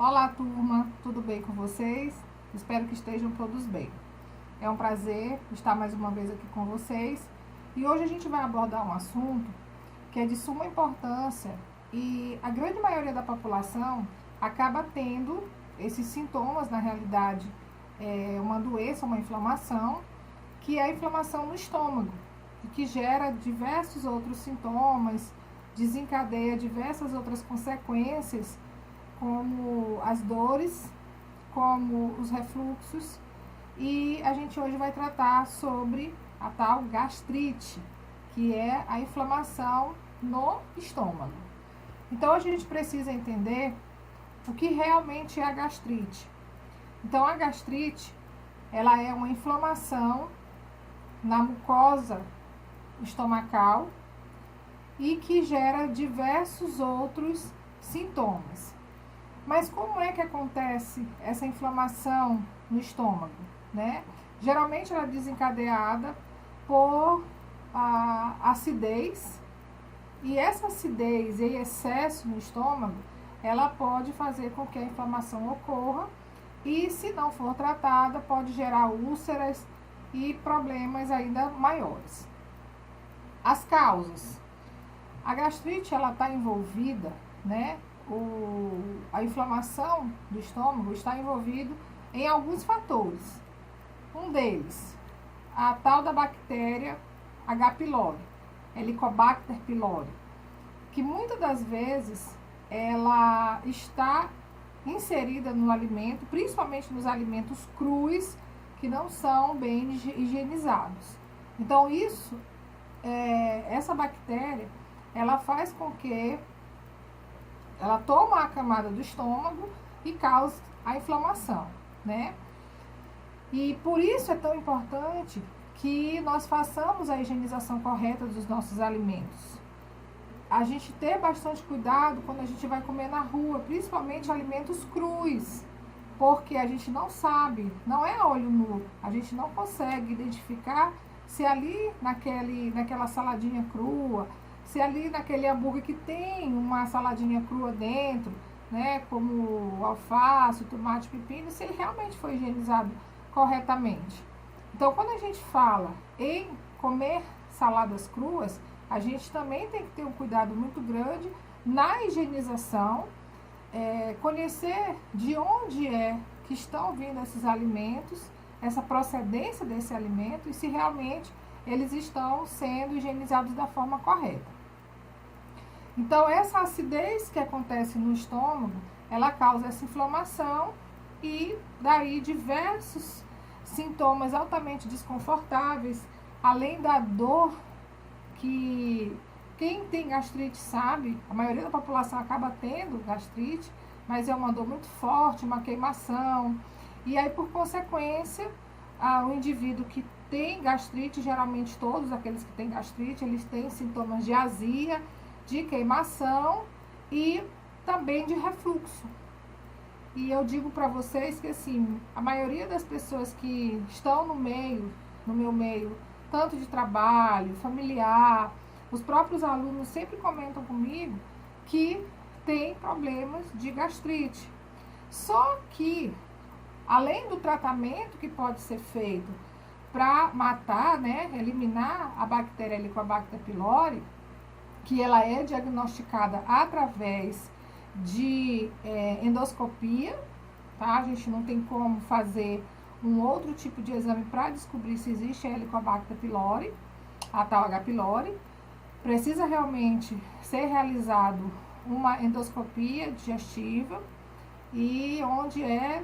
Olá, turma, tudo bem com vocês? Espero que estejam todos bem. É um prazer estar mais uma vez aqui com vocês e hoje a gente vai abordar um assunto que é de suma importância e a grande maioria da população acaba tendo esses sintomas, na realidade, uma doença, uma inflamação, que é a inflamação no estômago, e que gera diversos outros sintomas, desencadeia diversas outras consequências, como as dores, como os refluxos, e a gente hoje vai tratar sobre a tal gastrite, que é a inflamação no estômago. Então a gente precisa entender o que realmente é a gastrite. Então a gastrite, ela é uma inflamação na mucosa estomacal e que gera diversos outros sintomas. Mas como é que acontece essa inflamação no estômago, né? Geralmente ela é desencadeada por acidez, e essa acidez e excesso no estômago, ela pode fazer com que a inflamação ocorra e, se não for tratada, pode gerar úlceras e problemas ainda maiores. As causas. A gastrite, ela está envolvida, né? A inflamação do estômago está envolvido em alguns fatores. Um deles, a tal da bactéria H. pylori, Helicobacter pylori, que muitas das vezes ela está inserida no alimento, principalmente nos alimentos crus, que não são bem higienizados. Então essa bactéria, ela faz com que ela toma a camada do estômago e causa a inflamação, né? E por isso é tão importante que nós façamos a higienização correta dos nossos alimentos. A gente ter bastante cuidado quando a gente vai comer na rua, principalmente alimentos crus, porque a gente não sabe, não é a olho nu, a gente não consegue identificar se ali naquela saladinha crua, se ali naquele hambúrguer que tem uma saladinha crua dentro, né, como alface, tomate, pepino, se ele realmente foi higienizado corretamente. Então, quando a gente fala em comer saladas cruas, a gente também tem que ter um cuidado muito grande na higienização, conhecer de onde é que estão vindo esses alimentos, essa procedência desse alimento e se realmente eles estão sendo higienizados da forma correta. Então, essa acidez que acontece no estômago, ela causa essa inflamação e daí diversos sintomas altamente desconfortáveis, além da dor que quem tem gastrite sabe, a maioria da população acaba tendo gastrite, mas é uma dor muito forte, uma queimação, e aí por consequência, o indivíduo que tem gastrite, geralmente todos aqueles que têm gastrite, eles têm sintomas de azia, de queimação e também de refluxo. E eu digo para vocês que assim, a maioria das pessoas que estão no meu meio, tanto de trabalho, familiar, os próprios alunos sempre comentam comigo que tem problemas de gastrite. Só que, além do tratamento que pode ser feito para matar, né, eliminar a bactéria Helicobacter pylori, que ela é diagnosticada através de endoscopia, tá? A gente não tem como fazer um outro tipo de exame para descobrir se existe a Helicobacter pylori, a tal H. pylori. Precisa realmente ser realizado uma endoscopia digestiva e onde é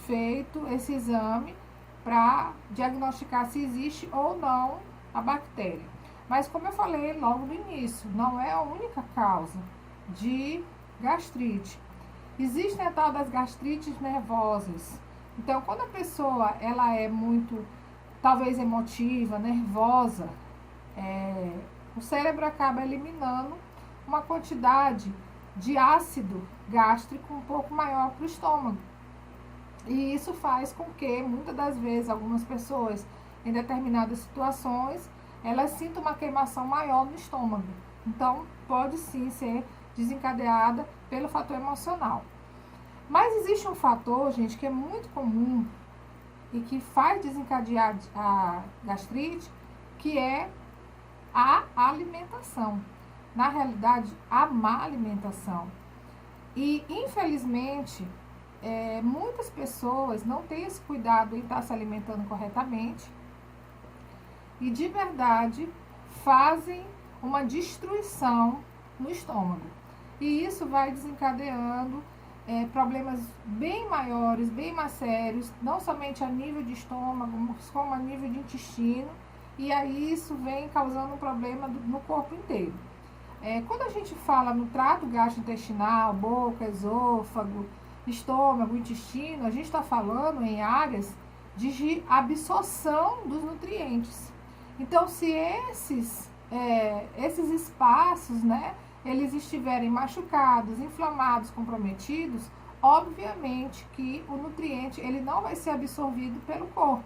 feito esse exame para diagnosticar se existe ou não a bactéria. Mas como eu falei logo no início, não é a única causa de gastrite. Existem a tal das gastrites nervosas. Então, quando a pessoa ela é muito, talvez emotiva, nervosa, o cérebro acaba eliminando uma quantidade de ácido gástrico um pouco maior para o estômago. E isso faz com que, muitas das vezes, algumas pessoas, em determinadas situações, elas sintam uma queimação maior no estômago. Então, pode sim ser desencadeada pelo fator emocional. Mas existe um fator, gente, que é muito comum e que faz desencadear a gastrite, que é a alimentação. Na realidade, a má alimentação. E, infelizmente, muitas pessoas não têm esse cuidado em estar se alimentando corretamente e, de verdade, fazem uma destruição no estômago. E isso vai desencadeando problemas bem maiores, bem mais sérios, não somente a nível de estômago, mas como a nível de intestino. E aí isso vem causando um problema no corpo inteiro. Quando a gente fala no trato gastrointestinal, boca, esôfago, estômago, intestino, a gente está falando em áreas de absorção dos nutrientes. Então, se esses espaços, né, eles estiverem machucados, inflamados, comprometidos, obviamente que o nutriente ele não vai ser absorvido pelo corpo,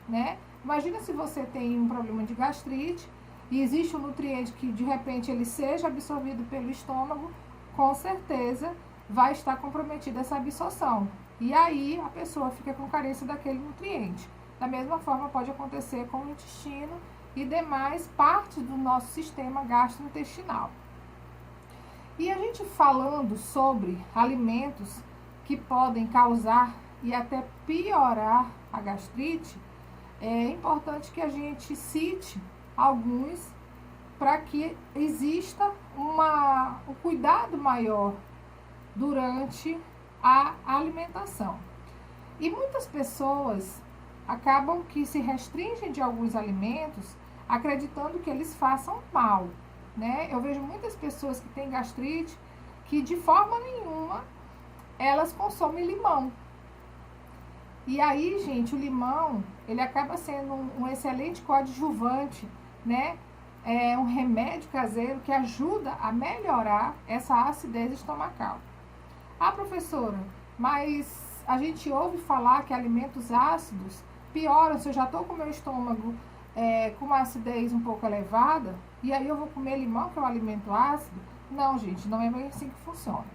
né? Imagina se você tem um problema de gastrite e existe um nutriente que de repente ele seja absorvido pelo estômago, com certeza vai estar comprometida essa absorção. E aí a pessoa fica com carência daquele nutriente. Da mesma forma pode acontecer com o intestino e demais partes do nosso sistema gastrointestinal. E a gente falando sobre alimentos que podem causar e até piorar a gastrite, é importante que a gente cite alguns para que exista um cuidado maior durante a alimentação. E muitas pessoas acabam que se restringem de alguns alimentos acreditando que eles façam mal, né? Eu vejo muitas pessoas que têm gastrite que de forma nenhuma elas consomem limão. E aí, gente, o limão, ele acaba sendo um excelente coadjuvante, né? É um remédio caseiro que ajuda a melhorar essa acidez estomacal. Ah, professora, mas a gente ouve falar que alimentos ácidos pioram se eu já estou com o meu estômago com uma acidez um pouco elevada, e aí eu vou comer limão, que é um alimento ácido? Não, gente, não é bem assim que funciona.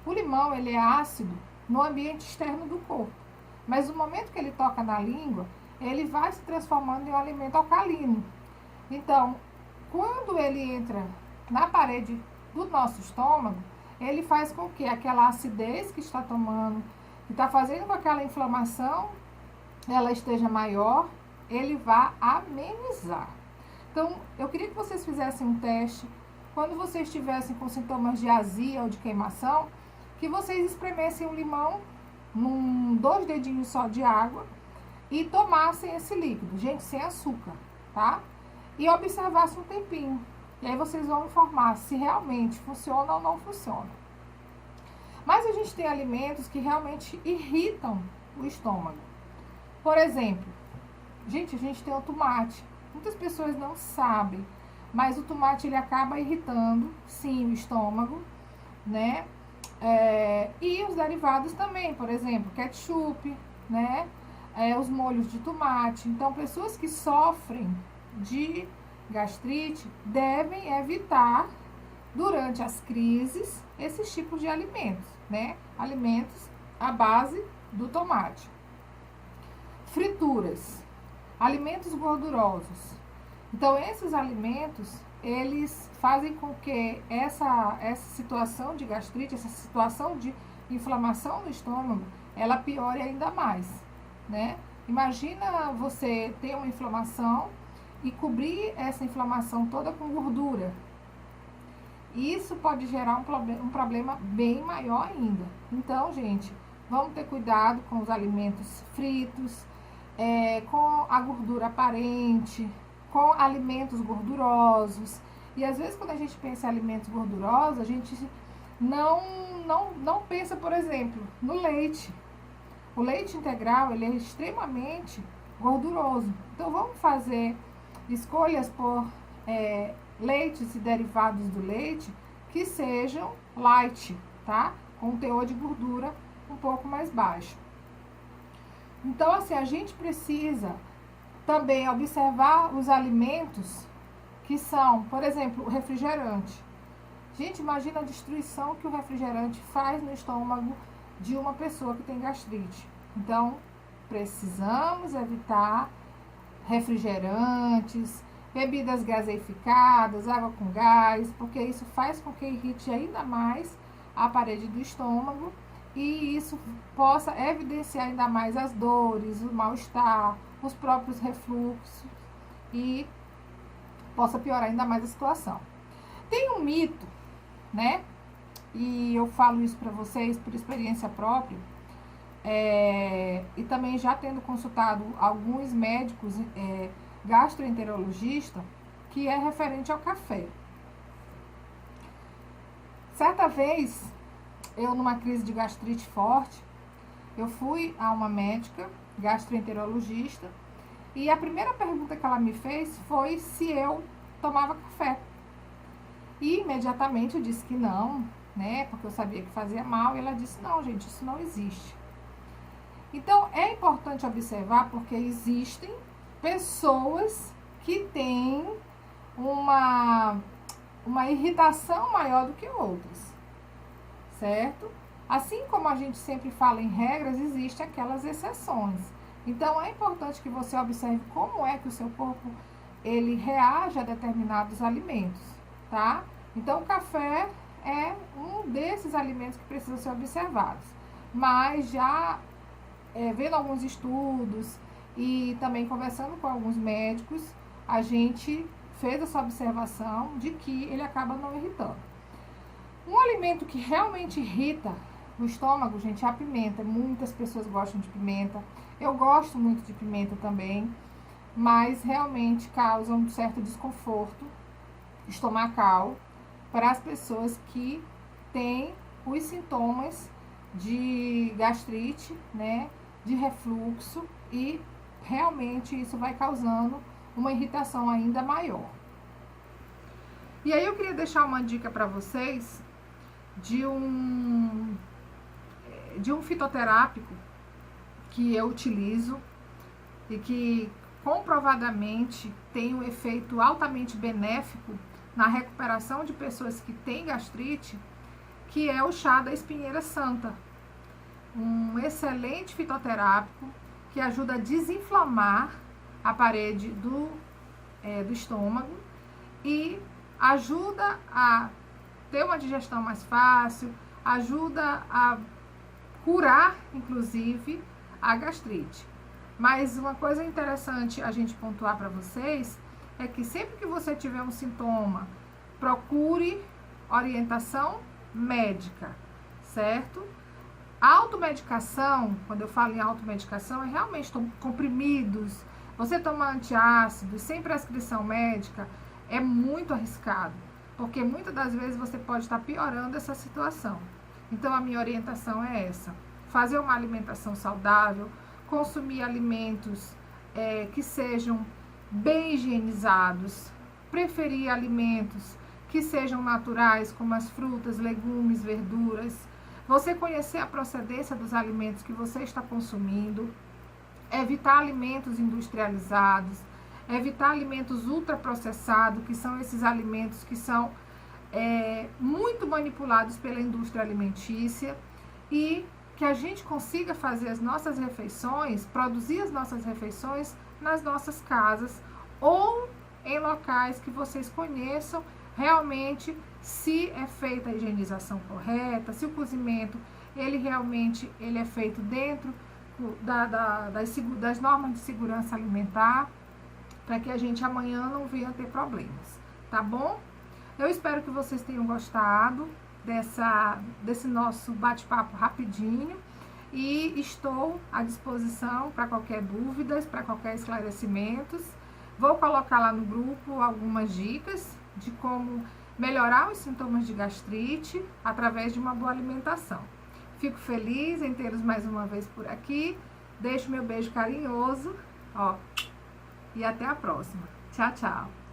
O limão, ele é ácido no ambiente externo do corpo, mas no momento que ele toca na língua, ele vai se transformando em um alimento alcalino. Então, quando ele entra na parede do nosso estômago, ele faz com que aquela acidez que está tomando, que está fazendo com que aquela inflamação, ela esteja maior, ele vai amenizar. Então, eu queria que vocês fizessem um teste, quando vocês estivessem com sintomas de azia ou de queimação, que vocês espremessem um limão num 2 dedinhos só de água e tomassem esse líquido, gente, sem açúcar, tá? E observassem um tempinho. E aí vocês vão informar se realmente funciona ou não funciona. Mas a gente tem alimentos que realmente irritam o estômago. Por exemplo, gente, a gente tem o tomate. Muitas pessoas não sabem, mas o tomate ele acaba irritando, sim, o estômago, né? E os derivados também, por exemplo, ketchup, né? Os molhos de tomate. Então, pessoas que sofrem de gastrite devem evitar, durante as crises, esses tipos de alimentos, né? Alimentos à base do tomate. Frituras, alimentos gordurosos. Então, esses alimentos, eles fazem com que essa situação de gastrite, essa situação de inflamação no estômago, ela piore ainda mais, né? Imagina você ter uma inflamação e cobrir essa inflamação toda com gordura. Isso pode gerar um problema bem maior ainda. Então, gente, vamos ter cuidado com os alimentos fritos, com a gordura aparente, com alimentos gordurosos. E às vezes quando a gente pensa em alimentos gordurosos, a gente não pensa, por exemplo, no leite. O leite integral, ele é extremamente gorduroso. Então vamos fazer escolhas por leites e derivados do leite que sejam light, tá? Com um teor de gordura um pouco mais baixo. Então, assim, a gente precisa também observar os alimentos que são, por exemplo, o refrigerante. Gente, imagina a destruição que o refrigerante faz no estômago de uma pessoa que tem gastrite. Então, precisamos evitar refrigerantes, bebidas gaseificadas, água com gás, porque isso faz com que irrite ainda mais a parede do estômago e isso possa evidenciar ainda mais as dores, o mal-estar, os próprios refluxos e possa piorar ainda mais a situação. Tem um mito, né? E eu falo isso para vocês por experiência própria, e também já tendo consultado alguns médicos gastroenterologistas, que é referente ao café. Certa vez, eu numa crise de gastrite forte, eu fui a uma médica gastroenterologista e a primeira pergunta que ela me fez foi se eu tomava café. E imediatamente eu disse que não, né? Porque eu sabia que fazia mal. E ela disse, não, gente, isso não existe. Então, é importante observar porque existem pessoas que têm uma irritação maior do que outras, certo? Assim como a gente sempre fala em regras, existem aquelas exceções. Então, é importante que você observe como é que o seu corpo ele reage a determinados alimentos, tá? Então, o café é um desses alimentos que precisam ser observados. Mas já vendo alguns estudos e também conversando com alguns médicos, a gente fez essa observação de que ele acaba não irritando. Um alimento que realmente irrita o estômago, gente, é a pimenta. Muitas pessoas gostam de pimenta. Eu gosto muito de pimenta também, mas realmente causa um certo desconforto estomacal para as pessoas que têm os sintomas de gastrite, né, de refluxo, e realmente isso vai causando uma irritação ainda maior. E aí eu queria deixar uma dica para vocês de um fitoterápico que eu utilizo e que comprovadamente tem um efeito altamente benéfico na recuperação de pessoas que têm gastrite, que é o chá da espinheira santa. Um excelente fitoterápico que ajuda a desinflamar a parede do estômago e ajuda a ter uma digestão mais fácil, ajuda a curar, inclusive, a gastrite. Mas uma coisa interessante a gente pontuar para vocês é que sempre que você tiver um sintoma, procure orientação médica, certo? A automedicação, quando eu falo em automedicação, é realmente comprimidos, você tomar antiácidos sem prescrição médica é muito arriscado, porque muitas das vezes você pode estar piorando essa situação. Então a minha orientação é essa: fazer uma alimentação saudável, consumir alimentos que sejam bem higienizados, preferir alimentos que sejam naturais, como as frutas, legumes, verduras, você conhecer a procedência dos alimentos que você está consumindo, evitar alimentos industrializados, evitar alimentos ultraprocessados, que são esses alimentos que são muito manipulados pela indústria alimentícia, e que a gente consiga fazer as nossas refeições, produzir as nossas refeições nas nossas casas ou em locais que vocês conheçam realmente se é feita a higienização correta, se o cozimento ele realmente é feito dentro das normas de segurança alimentar, para que a gente amanhã não venha ter problemas, tá bom? Eu espero que vocês tenham gostado desse nosso bate-papo rapidinho e estou à disposição para qualquer dúvidas, para qualquer esclarecimentos. Vou colocar lá no grupo algumas dicas de como melhorar os sintomas de gastrite através de uma boa alimentação. Fico feliz em tê-los mais uma vez por aqui. Deixo meu beijo carinhoso, e até a próxima. Tchau, tchau.